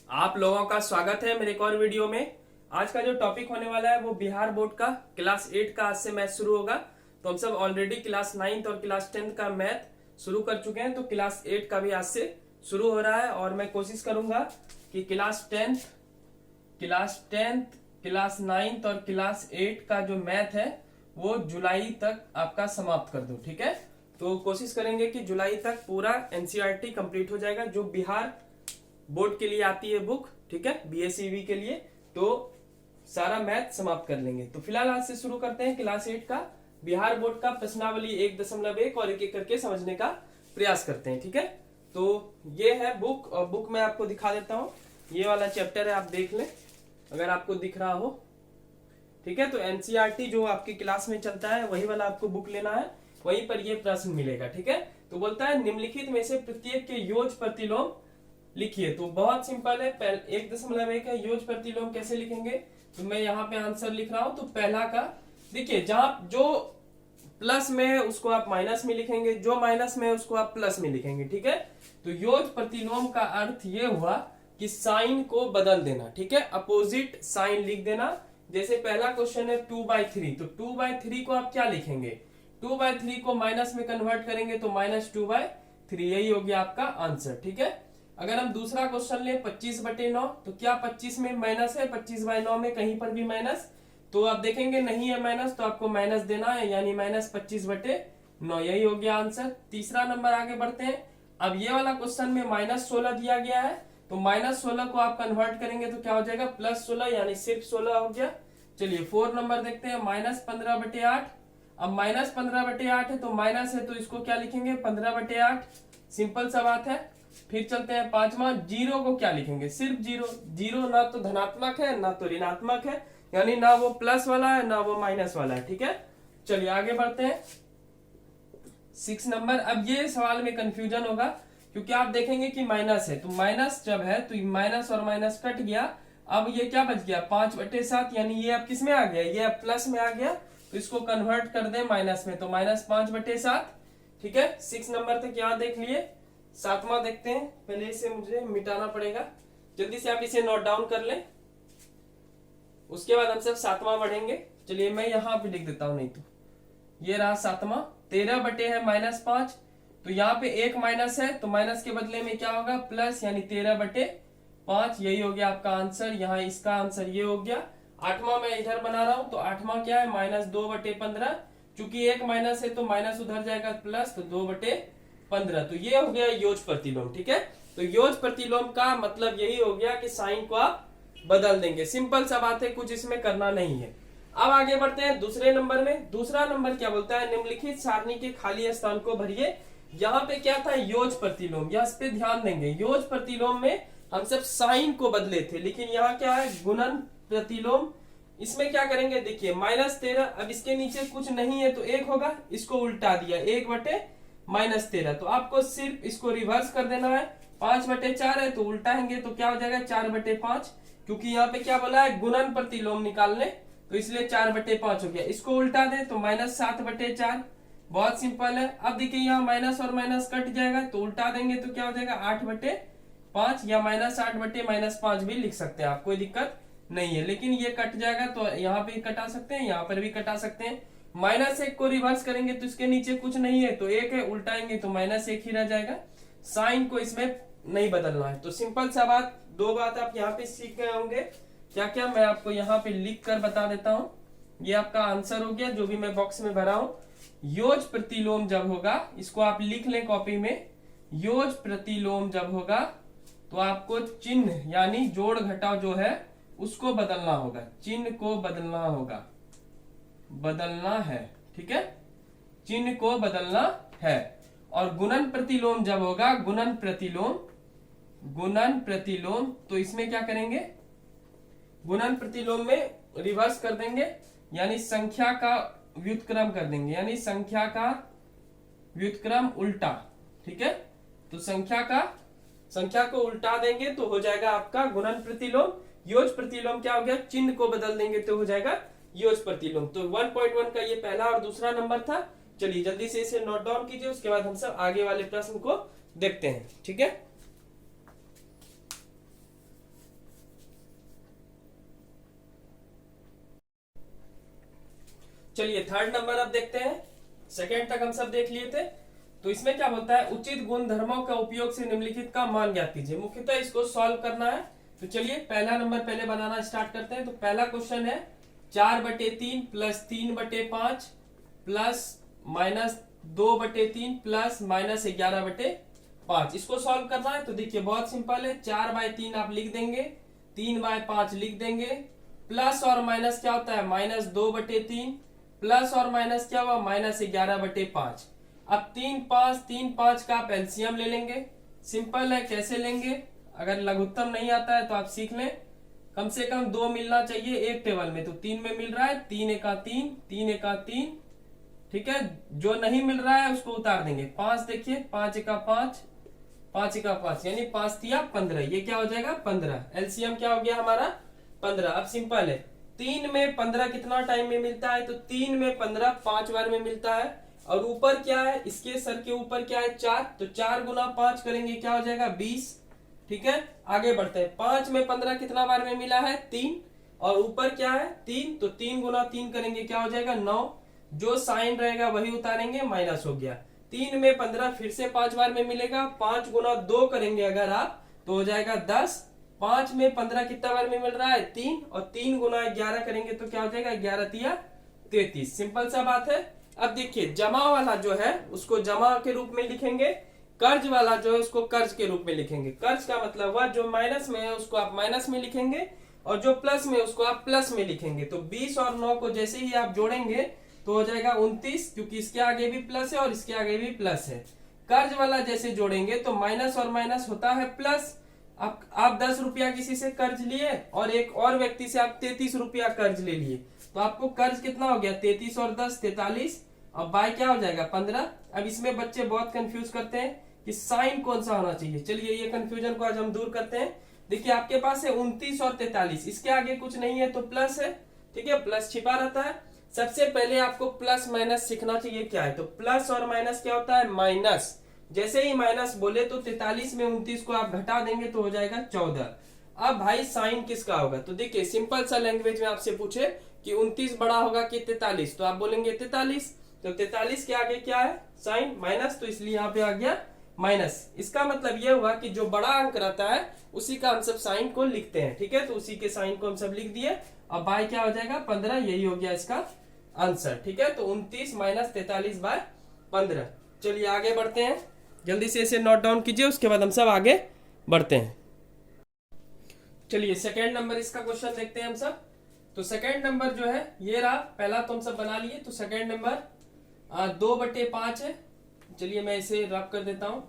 आप लोगों का स्वागत है मेरे एक और वीडियो में। आज का जो टॉपिक होने वाला है वो बिहार बोर्ड का क्लास 8 का आज से मैथ शुरू होगा। तो हम सब ऑलरेडी क्लास 9th और क्लास 10th का मैथ शुरू कर चुके हैं, तो क्लास 8 का भी आज से शुरू हो रहा है। और मैं कोशिश करूंगा कि क्लास 10th, क्लास 9th और क्लास 8 का जो मैथ है वो जुलाई तक आपका समाप्त कर दूं, ठीक है। तो कोशिश करेंगे कि जुलाई तक पूरा एनसीईआरटी कंप्लीट हो जाएगा, जो बिहार बोर्ड के लिए आती है बुक, ठीक है, बीएसईबी के लिए। तो सारा मैथ समाप्त कर लेंगे। तो फिलहाल आज से शुरू करते हैं क्लास 8 का बिहार बोर्ड का प्रश्नावली 1.1 और एक एक करके समझने का प्रयास करते हैं, ठीक है। तो ये है बुक, और बुक में आपको दिखा देता हूँ। ये वाला चैप्टर है, आप देख लें अगर आपको दिख रहा हो, ठीक है। तो एनसीईआरटी जो आपकी क्लास में चलता है वही वाला आपको बुक लेना है, वहीं पर ये प्रश्न मिलेगा, ठीक है। तो बोलता है निम्नलिखित में से प्रत्येक के योज प्रतिलोम लिखिए। तो बहुत सिंपल है, 1.1 है, योज प्रतिलोम कैसे लिखेंगे। तो मैं यहाँ पे आंसर लिख रहा हूं। तो पहला का देखिए, जहां जो प्लस में है उसको आप माइनस में लिखेंगे, जो माइनस में है उसको आप प्लस में लिखेंगे, ठीक है। तो योज प्रतिलोम का अर्थ ये हुआ कि साइन को बदल देना, ठीक है, अपोजिट साइन लिख देना। जैसे पहला क्वेश्चन है 2/3, तो 2/3 को आप क्या लिखेंगे, 2/3 को माइनस में कन्वर्ट करेंगे तो -2/3, यही हो गया आपका आंसर, ठीक है। अगर हम दूसरा क्वेश्चन ले 25/9, तो क्या 25 में माइनस है, 25/9 में कहीं पर भी माइनस, तो आप देखेंगे नहीं है माइनस, तो आपको माइनस देना है, यानी -25/9, यही हो गया आंसर। तीसरा नंबर आगे बढ़ते हैं। अब ये वाला क्वेश्चन में -16 दिया गया है, तो -16 को आप कन्वर्ट करेंगे तो क्या हो जाएगा, +16, यानी सिर्फ 16 हो गया। चलिए 4 नंबर देखते हैं, -15/8। अब -15/8 है तो माइनस है, तो इसको क्या लिखेंगे, 15/8, सिंपल सा बात है। फिर चलते हैं पांचवा, जीरो को क्या लिखेंगे, सिर्फ जीरो। जीरो ना तो धनात्मक है ना तो ऋणात्मक है, यानी ना वो प्लस वाला है ना वो माइनस वाला है, ठीक है। चलिए आगे बढ़ते हैं 6 नंबर। अब ये सवाल में कंफ्यूजन होगा, क्योंकि आप देखेंगे कि माइनस है, तो माइनस जब है तो माइनस और माइनस कट गया। अब ये क्या बच गया, 5/7, यानी ये अब किस में आ गया, ये अब प्लस में आ गया, तो इसको कन्वर्ट कर दे माइनस में, तो -5/7, ठीक है। 6 नंबर तक यहाँ देख लिए। 7वां देखते हैं, पहले इसे मुझे मिटाना पड़ेगा, जल्दी से आप इसे नोट डाउन कर लें, उसके बाद हम सब 7वां बढ़ेंगे। चलिए मैं यहाँ पे लिख देता हूं, नहीं तो ये रहा 7वां। 13 है -5, तो यहाँ पे एक माइनस है, तो माइनस के बदले में क्या होगा, प्लस, यानी 13/5, यही हो गया आपका आंसर। यहाँ इसका आंसर ये हो गया। 8वां मैं इधर बना रहा हूं, तो 8वां क्या है, -2/15, चूंकि एक माइनस है तो माइनस उधर जाएगा प्लस, तो 2/15, तो ये हो गया योज प्रतिलोम, ठीक है। तो योज प्रतिलोम का मतलब यही हो गया कि साइन को आप बदल देंगे, सिंपल सा बात है, कुछ इसमें करना नहीं है। अब आगे बढ़ते हैं दूसरे नंबर में। दूसरा नंबर क्या बोलता है, निम्नलिखित सारणी के खाली स्थान को भरिए। यहाँ पे क्या था, योज प्रतिलोम, यहाँ पे ध्यान देंगे। योज प्रतिलोम में हम सब साइन को बदले थे, लेकिन यहाँ क्या है, गुणन प्रतिलोम। इसमें क्या करेंगे, देखिए -13, अब इसके नीचे कुछ नहीं है तो 1 होगा, इसको उल्टा दिया, 1/-13, तो आपको सिर्फ इसको रिवर्स कर देना है। 5/4 है तो उल्टाएंगे तो क्या हो जाएगा, 4/5, क्योंकि यहाँ पे क्या बोला है, गुणन प्रतिलोम निकालने, तो इसलिए 4/5 हो गया। इसको उल्टा दे तो -7/4, बहुत सिंपल है। अब देखिए यहाँ माइनस और माइनस कट जाएगा, तो उल्टा देंगे तो क्या हो जाएगा, 8/5, या -8/-5 भी लिख सकते हैं आप, कोई दिक्कत नहीं है। लेकिन ये कट जाएगा तो यहाँ पे कटा सकते हैं, यहाँ पर भी कटा सकते हैं। -1 को रिवर्स करेंगे तो इसके नीचे कुछ नहीं है तो 1 है, उल्टाएंगे तो -1 ही रह जाएगा। साइन को इसमें नहीं बदलना है। तो सिंपल सा बात, 2 बात आप यहाँ पे सीख गए होंगे। क्या क्या मैं आपको यहाँ पे लिख कर बता देता हूँ। ये आपका आंसर हो गया, जो भी मैं बॉक्स में भरा हूं। योज प्रतिलोम जब होगा, इसको आप लिख लें कॉपी में। योज प्रतिलोम जब होगा तो आपको चिन्ह, यानी जोड़ घटाव जो है उसको बदलना होगा, चिन्ह को बदलना होगा, बदलना है, ठीक है, चिन्ह को बदलना है। और गुणन प्रतिलोम जब होगा, गुणन प्रतिलोम, तो इसमें क्या करेंगे, गुणन प्रतिलोम में रिवर्स कर देंगे, यानी संख्या का व्युत्क्रम कर देंगे, यानी संख्या का व्युत्क्रम उल्टा, ठीक है। तो संख्या को उल्टा देंगे तो हो जाएगा आपका गुणन प्रतिलोम। योज प्रतिलोम क्या हो गया, चिन्ह को बदल देंगे तो हो जाएगा योज प्रतिलोम। तो 1.1 का ये पहला और दूसरा नंबर था। चलिए जल्दी से इसे नोट डाउन कीजिए, उसके बाद हम सब आगे वाले प्रश्न को देखते हैं, ठीक है। चलिए थर्ड नंबर अब देखते हैं। सेकेंड तक हम सब देख लिए थे। तो इसमें क्या बोलता है, उचित गुणधर्मों का उपयोग से निम्नलिखित का मान ज्ञात कीजिए। मुख्यतः इसको सॉल्व करना है। तो चलिए पहला नंबर पहले बनाना स्टार्ट करते हैं। तो पहला क्वेश्चन है 4/3 plus 3/5 plus minus 2/3 plus minus 11/5। इसको सॉल्व करना है। तो देखिए बहुत सिंपल है, 4/3 आप लिख देंगे, 3/5 लिख देंगे, प्लस और माइनस क्या होता है -2/3, प्लस और माइनस क्या हुआ -11/5। अब 3 5 का आप एलसीएम ले लेंगे। सिंपल है, कैसे लेंगे, अगर लघुत्तम नहीं आता है तो आप सीख लें। कम से कम 2 मिलना चाहिए एक टेबल में, तो 3 में मिल रहा है, 3 एका 3, 3 एका 3, ठीक है। जो नहीं मिल रहा है उसको उतार देंगे। 5 देखिए, 5 एका 5, 5 एका 5 यानी 5 तिया 15, ये क्या हो जाएगा 15। एलसीएम क्या हो गया हमारा 15। अब सिंपल है, 3 में 15 कितना टाइम में मिलता है, तो 3 में 15 5 बार में मिलता है। और ऊपर क्या है, इसके सर के ऊपर क्या है 4, तो 4 गुना 5 करेंगे क्या हो जाएगा 20, ठीक है। आगे बढ़ते हैं, 5 में 15 कितना बार में मिला है 3, और ऊपर क्या है 3, तो 3 गुना 3 करेंगे क्या हो जाएगा 9। जो साइन रहेगा वही उतारेंगे, माइनस हो गया। 3 में 15 फिर से 5 बार में मिलेगा, 5 गुना 2 करेंगे अगर आप तो हो जाएगा 10। 5 में 15 कितना बार में मिल रहा है 3, और 3 गुना 11 करेंगे तो क्या हो जाएगा 11 तिया 33। सिंपल सा बात है। अब देखिए जमा वाला जो है उसको जमा के रूप में लिखेंगे, कर्ज वाला जो है उसको कर्ज के रूप में लिखेंगे। कर्ज का मतलब हुआ जो माइनस में है उसको आप माइनस में लिखेंगे, और जो प्लस में उसको आप प्लस में लिखेंगे। तो 20 और 9 को जैसे ही आप जोड़ेंगे तो हो जाएगा 29, क्योंकि इसके आगे भी प्लस है और इसके आगे भी प्लस है। कर्ज वाला जैसे जोड़ेंगे तो माइनस और माइनस होता है प्लस। आप 10 रुपया किसी से कर्ज लिए और एक और व्यक्ति से आप 33 रुपया कर्ज ले लिए, तो आपको कर्ज कितना हो गया 33 और 10 43, और बाय क्या हो जाएगा 15। अब इसमें बच्चे बहुत कंफ्यूज करते हैं कि साइन कौन सा होना चाहिए। चलिए ये कंफ्यूजन को आज हम दूर करते हैं। देखिए आपके पास है 29 और 43, इसके आगे कुछ नहीं है तो प्लस है, ठीक है, प्लस छिपा रहता है। सबसे पहले आपको प्लस माइनस सीखना चाहिए क्या है, तो प्लस और माइनस क्या होता है माइनस। जैसे ही माइनस बोले तो 43 में 29 को आप घटा देंगे तो हो जाएगा 14। अब भाई साइन किसका होगा, तो देखिए सिंपल सा लैंग्वेज में आपसे पूछे कि 29 बड़ा होगा कि 43, तो आप बोलेंगे 43। तो 43 के आगे क्या है साइन माइनस, तो इसलिए यहाँ पे आ गया माइनस। इसका मतलब यह हुआ कि जो बड़ा अंक रहता है उसी का हम सब साइन को लिखते हैं, ठीक है। तो उसी के साइन को हम सब लिख दिए। अब बाय क्या हो जाएगा 15, यही हो गया इसका आंसर, ठीक है। तो 29 माइनस 43/15। चलिए आगे बढ़ते हैं, जल्दी से इसे नोट डाउन कीजिए, उसके बाद हम सब आगे बढ़ते हैं। चलिए सेकेंड नंबर इसका क्वेश्चन देखते हैं हम सब। तो सेकेंड नंबर जो है ये रहा, पहला तो हम सब बना लिए। तो सेकेंड नंबर 2/5 है। चलिए मैं इसे रब कर देता हूं,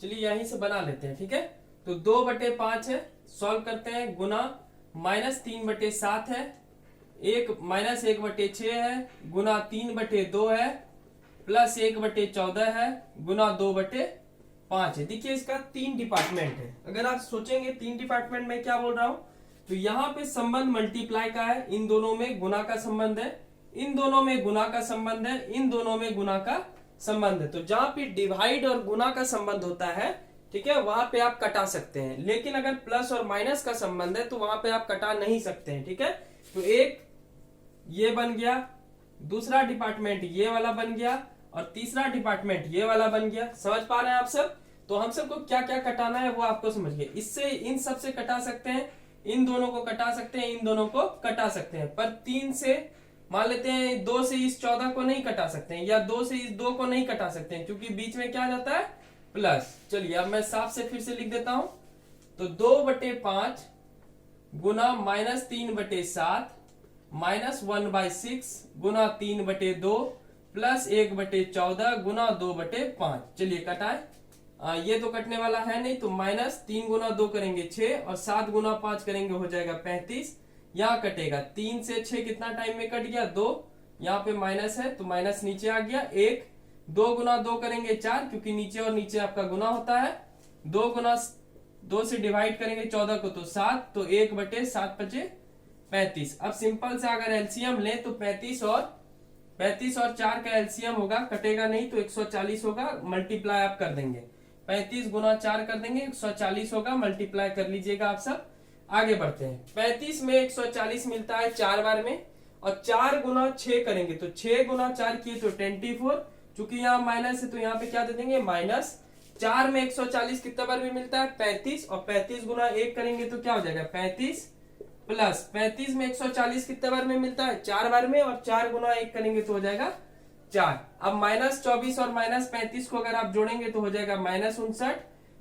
चलिए यहीं से बना लेते हैं, ठीक है। तो 2/5 है, सॉल्व करते हैं। गुना -3/7 है, -1/6 है, गुना 3/2 है, प्लस 1/14 है, गुना 2/5 है। देखिए इसका 3 डिपार्टमेंट है। अगर आप सोचेंगे 3 डिपार्टमेंट में क्या बोल रहा हूं, तो यहाँ पे संबंध मल्टीप्लाई का है, इन दोनों में गुना का संबंध है, इन दोनों में गुना का संबंध है, इन दोनों में गुना का संबंध है। तो जहां पे डिवाइड और गुना का संबंध होता है, ठीक है, वहां पे आप कटा सकते हैं। लेकिन अगर प्लस और माइनस का संबंध है तो वहां पे आप कटा नहीं सकते हैं, ठीक है। तो एक ये बन गया, दूसरा डिपार्टमेंट ये वाला बन गया, और तीसरा डिपार्टमेंट ये वाला बन गया। समझ पा रहे हैं आप सब। तो हम सबको क्या क्या कटाना है वो आपको समझ गए। इससे इन सब से कटा सकते हैं, इन दोनों को कटा सकते हैं, इन दोनों को कटा सकते हैं, पर 3 से मान लेते हैं 2 से इस 14 को नहीं कटा सकते हैं, या 2 से इस 2 को नहीं कटा सकते हैं, क्योंकि बीच में क्या जाता है प्लस। चलिए अब मैं साफ से फिर से लिख देता हूं। तो 2/5 गुना -3/7 -1/6 गुना 3/2 प्लस 1/14 गुना 2/5। चलिए कटाए, ये तो कटने वाला है नहीं, तो -3 गुना 2 करेंगे 6, और 7 गुना 5 करेंगे हो जाएगा 35। यहाँ कटेगा 3 से 6 कितना टाइम में कट गया 2, यहाँ पे माइनस है तो माइनस नीचे आ गया 1। 2 गुना 2 करेंगे 4, क्योंकि नीचे और नीचे आपका गुना होता है। 2 गुना 2 से डिवाइड करेंगे 14 को तो 7, तो 1/7 35। अब सिंपल से अगर एलसीएम ले तो 35 और 4 का एलसीएम होगा, कटेगा नहीं तो 140 होगा, मल्टीप्लाई आप कर देंगे। 35 गुना 4 कर देंगे 140 होगा, मल्टीप्लाई कर लीजिएगा आप सब। आगे बढ़ते हैं। 35 में 140 मिलता है 4 बार में, और 4 गुना 6 करेंगे तो 6 गुना 4 किए तो 24। चूंकि यहाँ माइनस है तो यहाँ पे क्या दे देंगे माइनस। 4 में 140 कितना बार में मिलता है 35, और 35 गुना 1 करेंगे तो क्या हो जाएगा 35 प्लस 35 में 140 कितने बार में मिलता है 4 बार में, और 4 गुना 1 करेंगे तो हो जाएगा 4। अब -24 और -35 को अगर आप जोड़ेंगे तो हो जाएगा -59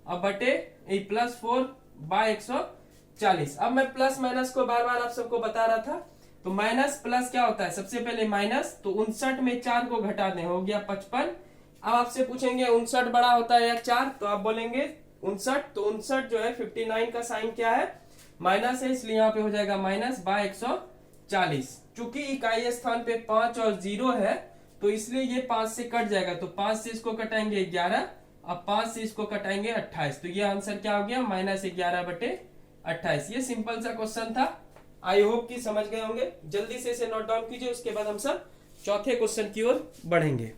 अब बटे +4/140। अब मैं प्लस माइनस को बार बार आप सबको बता रहा था, तो माइनस प्लस क्या होता है, सबसे पहले माइनस, तो 59 में 4 को घटा दें हो गया 55। अब आपसे पूछेंगे 59 बड़ा होता है या 4, तो आप बोलेंगे 59, तो 59 जो है 59 का साइन क्या है माइनस है, इसलिए यहाँ पे हो जाएगा -/140। चूंकि इकाई स्थान पे 5 और 0 है तो इसलिए ये 5 से कट जाएगा, तो 5 से इसको कटाएंगे 11, अब 5 से इसको कटाएंगे 28, तो ये आंसर क्या हो गया -11/28। ये सिंपल सा क्वेश्चन था, आई होप कि समझ गए होंगे। जल्दी से इसे नोट डाउन कीजिए, उसके बाद हम सब चौथे क्वेश्चन की ओर बढ़ेंगे।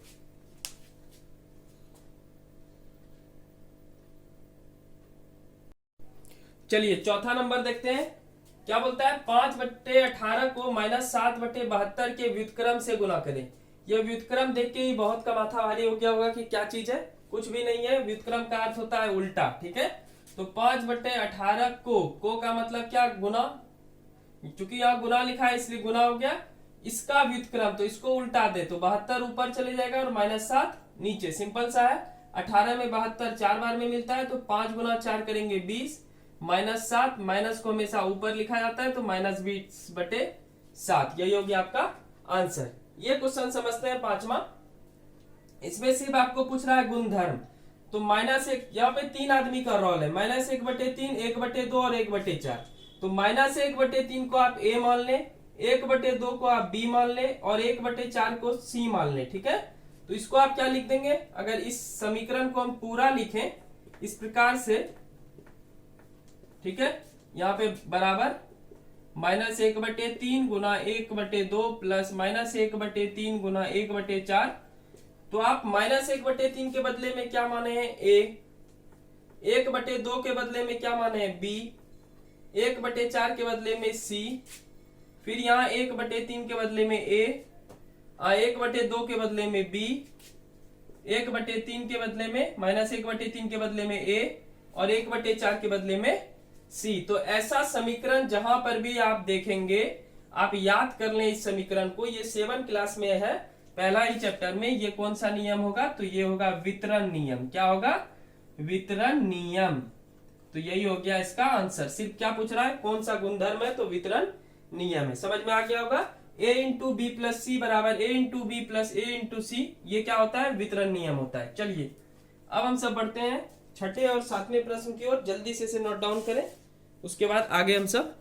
चलिए चौथा नंबर देखते हैं, क्या बोलता है 5/18 को -7/72 के व्युत्क्रम से गुना करें। यह व्युत्क्रम देख के ही बहुत का माथा भारी हो गया होगा कि क्या चीज है, कुछ भी नहीं है, व्युत्क्रम का अर्थ होता है उल्टा, ठीक है। तो 5/18 को का मतलब क्या गुना, चूंकि यहाँ गुना लिखा है इसलिए गुना हो गया, इसका व्युत्क्रम तो इसको उल्टा दे तो 72 ऊपर चले जाएगा और -7 नीचे, सिंपल सा है। 18 में 72 4 बार में मिलता है, तो 5 गुना 4 करेंगे 20, -7, माइनस को हमेशा ऊपर लिखा जाता है तो -20/7, यही हो गया आपका आंसर। ये क्वेश्चन समझते हैं पांचवा। इसमें सिर्फ आपको पूछ रहा है गुणधर्म, तो -1, यहाँ पे 3 आदमी का रोल है, -1/3, 1/2 और 1/4। तो -1/3 को आप ए मान लें, 1/2 को आप बी मान लें और 1/4 को सी मान लें, ठीक है। तो इसको आप क्या लिख देंगे, अगर इस समीकरण को हम पूरा लिखें इस प्रकार से, ठीक है, यहाँ पे बराबर -1/3 गुना 1/2 प्लस -1/3 गुना 1/4। तो आप -1/3 के बदले में क्या माने हैं ए, 1/2 के बदले में क्या माने हैं बी, 1/4 के बदले में सी, फिर यहाँ 1/3 के बदले में ए, 1/2 के बदले में बी, 1/3 के बदले में -1/3 के बदले में ए और 1/4 के बदले में सी। तो ऐसा समीकरण जहां पर भी आप देखेंगे आप याद कर लें इस समीकरण को, ये 7 क्लास में है पहला ही चैप्टर में। ये कौन सा नियम होगा, तो ये होगा वितरण नियम। क्या होगा, वितरण नियम। तो यही हो गया इसका आंसर। सिर्फ क्या पूछ रहा है, कौन सा गुणधर्म है, तो वितरण नियम है। समझ में आ गया होगा। a into b plus c बराबर a into b plus a into c, ये क्या होता है, वितरण नियम होता है। चलिए अब हम सब बढ़ते हैं छठे और सातवें प्रश्न की ओर। जल्दी से इसे नोट डाउन करें, उसके बाद आगे हम सब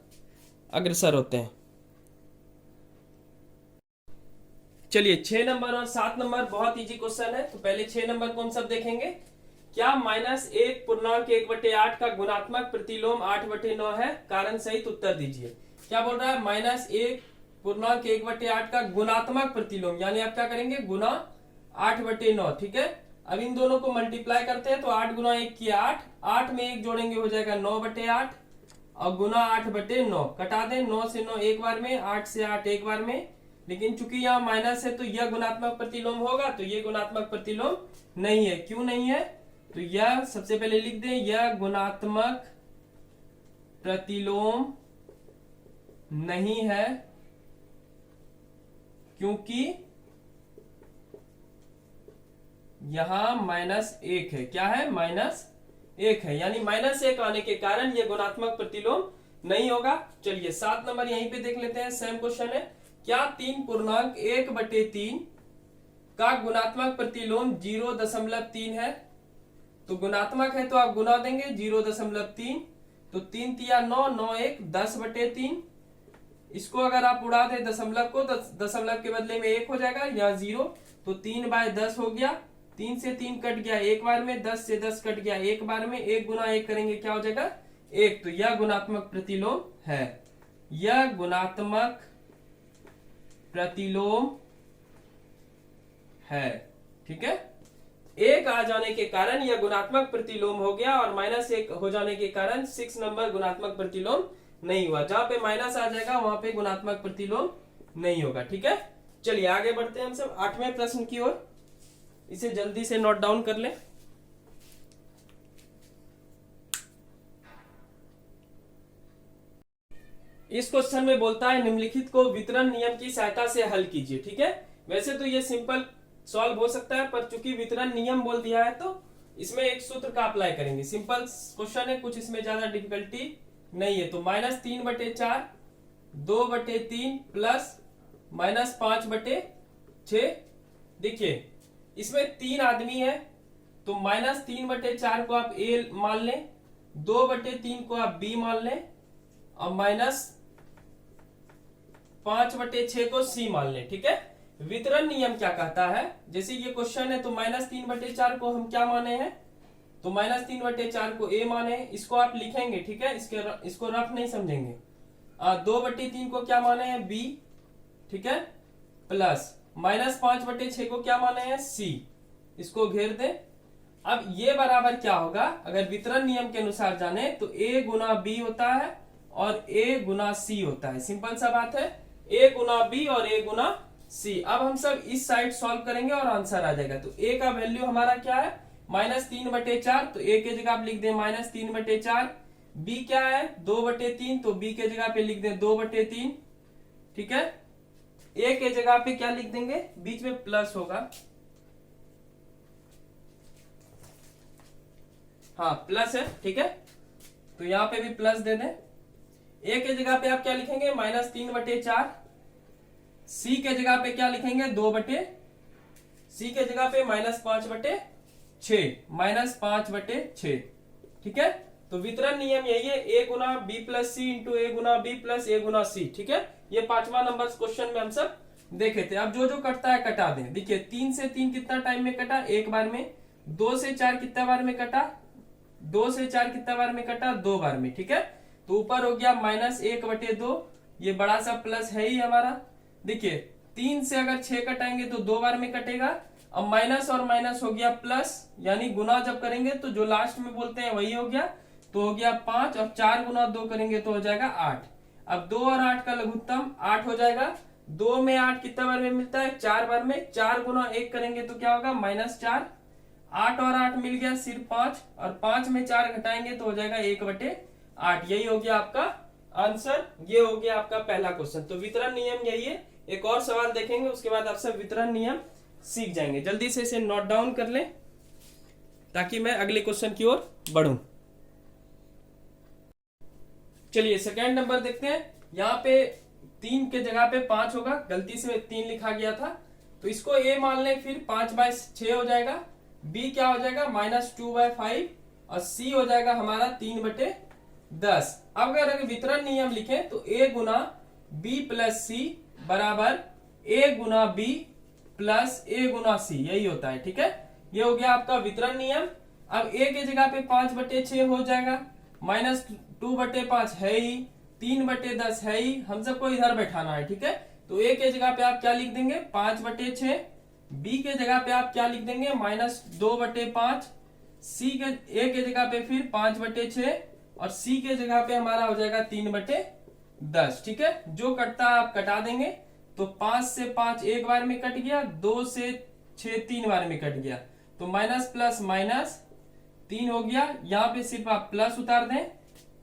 अग्रसर होते हैं। चलिए 6 नंबर और 7 नंबर बहुत इजी क्वेश्चन है। तो पहले 6 नंबर को हम सब देखेंगे। क्या -1/8 का गुणात्मक प्रतिलोम 8/9 है, कारण सहित उत्तर दीजिए। क्या बोल रहा है, -1/8 का गुणात्मक प्रतिलोम, यानी आप क्या करेंगे गुना 8/9, ठीक है। अब इन दोनों को मल्टीप्लाई करते हैं तो 8 गुना 1 किया 8, 8 में 1 जोड़ेंगे हो जाएगा 9/8 और गुना 8/9, कटा दें 9 से 9 एक बार में, 8 से 8 एक बार में। लेकिन चूंकि यहाँ माइनस है तो यह गुणात्मक प्रतिलोम होगा, तो यह गुणात्मक प्रतिलोम नहीं है। क्यों नहीं है, तो यह सबसे पहले लिख दें, यह गुणात्मक प्रतिलोम नहीं है क्योंकि यहां -1 है। क्या है, -1 है, यानी -1 आने के कारण यह गुणात्मक प्रतिलोम नहीं होगा। चलिए 7 नंबर यहीं पे देख लेते हैं, सेम क्वेश्चन है। क्या 3/1/3 का गुणात्मक प्रतिलोम 0.3 है। तो गुणात्मक है तो आप गुना देंगे 0.3, तो 3 तिया 9, 9 1 10/3। इसको अगर आप उड़ा दें दशमलव को, दशमलव के बदले में 1 हो जाएगा, यहाँ 0, तो 3/10 हो गया। 3 से 3 कट गया एक बार में, 10 से 10 कट गया एक बार में, 1 गुना 1 करेंगे क्या हो जाएगा 1। तो यह गुणात्मक प्रतिलोम है, यह गुणात्मक प्रतिलोम है, ठीक है। 1 आ जाने के कारण यह गुणात्मक प्रतिलोम हो गया और -1 हो जाने के कारण 6 नंबर गुणात्मक प्रतिलोम नहीं हुआ। जहां पे माइनस आ जाएगा वहां पे गुणात्मक प्रतिलोम नहीं होगा। ठीक है, चलिए आगे बढ़ते हैं हम सब 8वें प्रश्न की ओर। इसे जल्दी से नोट डाउन कर लें। इस क्वेश्चन में बोलता है निम्नलिखित को वितरण नियम की सहायता से हल कीजिए। ठीक है, वैसे तो ये सिंपल सॉल्व हो सकता है, पर चूंकि वितरण नियम बोल दिया है तो इसमें एक सूत्र का अप्लाई करेंगे। सिंपल क्वेश्चन है, कुछ इसमें ज्यादा डिफिकल्टी नहीं है। तो -3/4 2/3 प्लस -5/6। देखिए इसमें 3 आदमी है, तो -3/4 को आप ए मान लें, 2/3 को आप बी मान लें, और -5/6 को सी मान लें। ठीक है, वितरण नियम क्या कहता है, जैसे ये क्वेश्चन है तो -3/4 को हम क्या माने हैं, तो -3/4 को ए माने, इसको आप लिखेंगे। ठीक है, इसको रफ नहीं समझेंगे। 2/3 को क्या माने हैं, बी। ठीक है, प्लस -5/6 को क्या माने हैं, सी। इसको घेर दें। अब ये बराबर क्या होगा, अगर वितरण नियम के अनुसार जाने तो a गुना बी होता है और a गुना सी होता है। सिंपल सा बात है, a गुना बी और a गुना सी। अब हम सब इस साइड सॉल्व करेंगे और आंसर आ जाएगा। तो a का वैल्यू हमारा क्या है, -3/4, तो a के जगह आप लिख दें -3/4। b क्या है 2/3, तो b के जगह पे लिख दें 2/3। ठीक है, a के जगह पे क्या लिख देंगे, बीच में प्लस होगा, हाँ प्लस है। ठीक है, तो यहां पे भी प्लस दे दें। a के जगह पे आप क्या लिखेंगे, -3/4। c के जगह पे क्या लिखेंगे, c के जगह पे -5/6। ठीक है, तो वितरण नियम यही है, a गुना b plus c into a गुना बी प्लस ए गुना सी। ठीक है, ये 5वां नंबर क्वेश्चन में हम सब देखे थे। अब जो जो कटता है कटा दें। देखिए 3 से 3 कितना टाइम में कटा, एक बार में। 2 से 4 कितना बार में कटा, 2 से 4 कितना बार में कटा, 2 बार में। ठीक है, तो ऊपर हो गया -1/2, ये बड़ा सा प्लस है ही हमारा। देखिए 3 से अगर 6 कटाएंगे तो 2 बार में कटेगा। अब माइनस और माइनस हो गया प्लस, यानी गुना जब करेंगे तो जो लास्ट में बोलते हैं वही हो गया, तो हो गया 5, और 4 गुना 2 करेंगे तो हो जाएगा 8। अब 2 और 8 का लघुत्तम 8 हो जाएगा। 2 में 8 कितना बार में मिलता है, 4 बार में। 4 गुना 1 करेंगे तो क्या होगा, -4। 8 और 8 मिल गया सिर्फ 5, और 5 में 4 घटाएंगे तो हो जाएगा 1/8। यही हो गया आपका आंसर। ये हो गया आपका पहला क्वेश्चन। तो वितरण नियम यही है। एक और सवाल देखेंगे, उसके बाद आप सब वितरण नियम सीख जाएंगे। जल्दी से इसे नोट डाउन कर लें ताकि मैं अगले क्वेश्चन की ओर बढ़ूं। चलिए सेकेंड नंबर देखते हैं। यहाँ पे 3 के जगह पे 5 होगा, गलती से 3 लिखा गया था, तो इसको a मान लें, फिर 5/6 हो जाएगा। b क्या हो जाएगा, -2/5, और c हो जाएगा हमारा 3/10। अब अगर वितरण नियम लिखें तो a Guna b plus c बराबर a Guna b plus a Guna c, यही होता है। ठीक है, ये हो गया आपका वितरण नियम। अब a के जगह पे 5/6 हो जाएगा, -2/5 है ही, 3/10 है ही, हम सबको इधर बैठाना है। ठीक है, तो a के जगह पे आप क्या लिख देंगे, 5/6। b के जगह पे आप क्या लिख देंगे, -2/5। a के जगह पे फिर 5/6, और c के जगह पे हमारा हो जाएगा 3/10। ठीक है, जो कटता आप कटा देंगे। तो 5 से 5 एक बार में कट गया, 2 से 6 3 बार में कट गया, तो माइनस प्लस माइनस 3 हो गया। यहाँ पे सिर्फ आप प्लस उतार दें।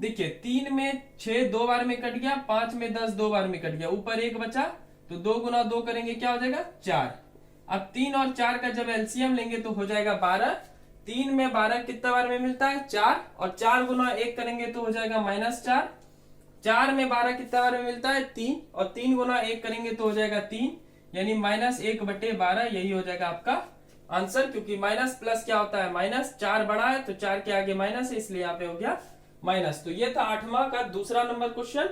देखिए 3 में 6 2 बार में कट गया, 5 में 10 2 बार में कट गया, ऊपर 1 बचा, तो 2 गुना 2 करेंगे क्या हो जाएगा, 4। अब 3 और 4 का जब एलसीएम लेंगे तो हो जाएगा 12। 3 में 12 कितना बार में मिलता है, 4, और 4 गुना 1 करेंगे तो हो जाएगा -4। 4 में 12 कितना बार में मिलता है, 3, और 3 गुना 1 करेंगे तो हो जाएगा 3, यानी -1/12। यही हो जाएगा आपका आंसर, क्योंकि माइनस प्लस क्या होता है माइनस, 4 बड़ा है तो 4 के आगे माइनस है, इसलिए यहाँ पे हो गया माइनस। तो ये था 8वां का दूसरा नंबर क्वेश्चन,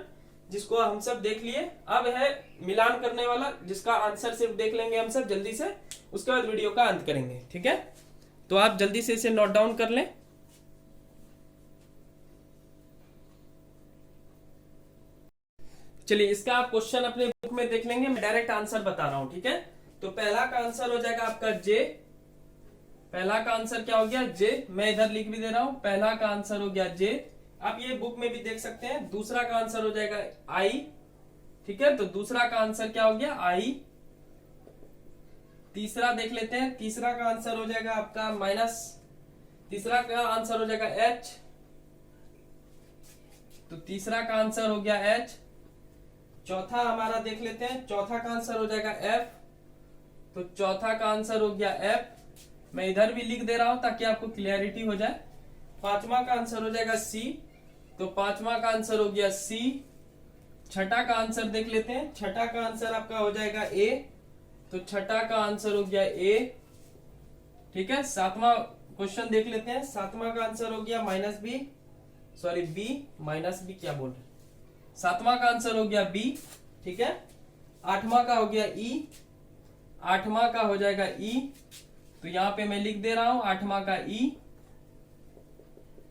जिसको हम सब देख लिए। अब है मिलान करने वाला, जिसका आंसर सिर्फ देख लेंगे हम सब जल्दी से, उसके बाद वीडियो का अंत करेंगे। ठीक है, तो आप जल्दी से इसे नोट डाउन कर लें। चलिए इसका आप क्वेश्चन अपने बुक में देख लेंगे, मैं डायरेक्ट आंसर बता रहा हूं। ठीक है, तो पहला का आंसर हो जाएगा आपका जे। पहला का आंसर क्या हो गया, जे। मैं इधर लिख भी दे रहा हूं, पहला का आंसर हो गया जे। आप ये बुक में भी देख सकते हैं। दूसरा का आंसर हो जाएगा आई। ठीक है, तो दूसरा का आंसर क्या हो गया आई। तीसरा देख लेते हैं, तीसरा का आंसर हो जाएगा आपका माइनस, तीसरा का आंसर हो जाएगा एच, तो तीसरा का आंसर हो गया एच। चौथा हमारा देख लेते हैं, चौथा का आंसर हो जाएगा एफ, तो चौथा का आंसर हो गया एफ। मैं इधर भी लिख दे रहा हूं ताकि आपको क्लियरिटी हो जाए। पांचवा का आंसर हो जाएगा सी, तो पांचवा का आंसर हो गया सी। छठा का आंसर देख लेते हैं, छठा का आंसर आपका हो जाएगा ए, तो छठा का आंसर हो गया ए। ठीक है, सातवां क्वेश्चन देख लेते हैं, सातवां का आंसर हो गया minus B, sorry B minus B क्या बोल रहे, सातवां का आंसर हो गया बी। ठीक है, आठवां का हो गया ई, आठवां का हो जाएगा ई, तो यहां पे मैं लिख दे रहा हूं आठवां का ई।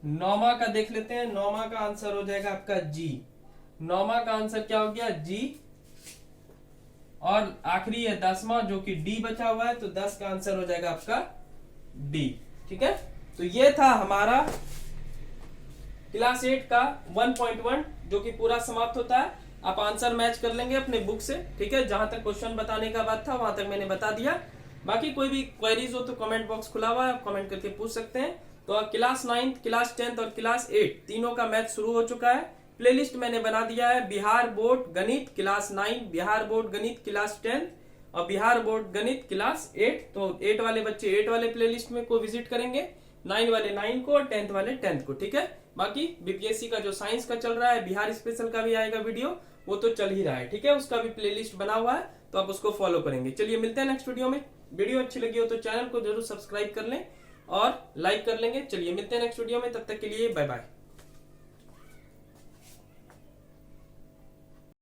नौवां का देख लेते हैं, नौवां का आंसर हो जाएगा आपका जी, नौवां का आंसर क्या हो गया जी। और आखिरी है 10वां जो कि डी बचा हुआ है, तो 10 का आंसर हो जाएगा आपका डी। ठीक है, तो ये था हमारा क्लास 8 का 1.1 जो कि पूरा समाप्त होता है। आप आंसर मैच कर लेंगे अपने बुक से। ठीक है, जहां तक क्वेश्चन बताने का बात था वहां तक मैंने बता दिया। बाकी कोई भी क्वेरीज हो तो कमेंट बॉक्स खुला हुआ है, आप कमेंट करके पूछ सकते हैं। तो क्लास 9, क्लास 10 और क्लास 8 तीनों का मैथ शुरू हो चुका है। प्लेलिस्ट मैंने बना दिया है, बिहार बोर्ड गणित क्लास 9, बिहार बोर्ड गणित क्लास 10 और बिहार बोर्ड गणित क्लास 8। तो 8 वाले बच्चे 8 वाले प्लेलिस्ट में को विजिट करेंगे, 9 वाले 9 को और 10th वाले 10th को। ठीक है, बाकी बीपीएससी का जो साइंस का चल रहा है, बिहार स्पेशल का भी आएगा वीडियो, वो तो चल ही रहा है। ठीक है, उसका भी प्लेलिस्ट बना हुआ है, तो आप उसको फॉलो करेंगे। चलिए मिलते हैं नेक्स्ट वीडियो में। वीडियो अच्छी लगी हो तो चैनल को जरूर सब्सक्राइब कर लें और लाइक कर लेंगे। चलिए मिलते हैं नेक्स्ट वीडियो में, तब तक के लिए बाय बाय।